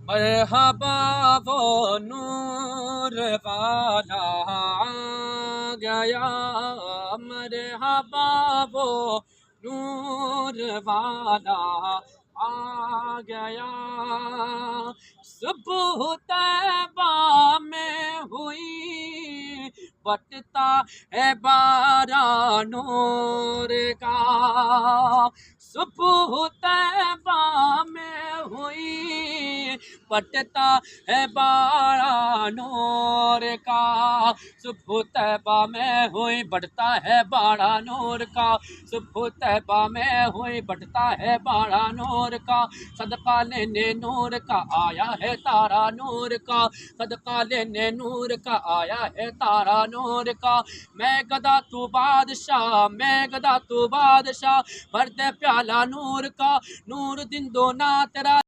مرحبا وہ نور والا آ گیا، مرحبا وہ نور والا آ گیا، صبح طیبہ میں ہوئی بٹتا ہے بارہ نور کا، صبح طیبہ میں ہوئی بٹتا ہے بارہ نور کا، صبح طیبہ میں ہوئی بڑھتا ہے بارہ نور کا، صبح طیبہ میں ہوئی بڑھتا ہے بارہ نور کا، صدقہ لینے نور کا آیا ہے تارا نور کا، صدقہ لینے نور کا آیا ہے تارا نور کا، میں گدا تو بادشاہ، میں گدا تو بادشاہ، بھر دے پیالہ نور کا، نور دن دونا تیرا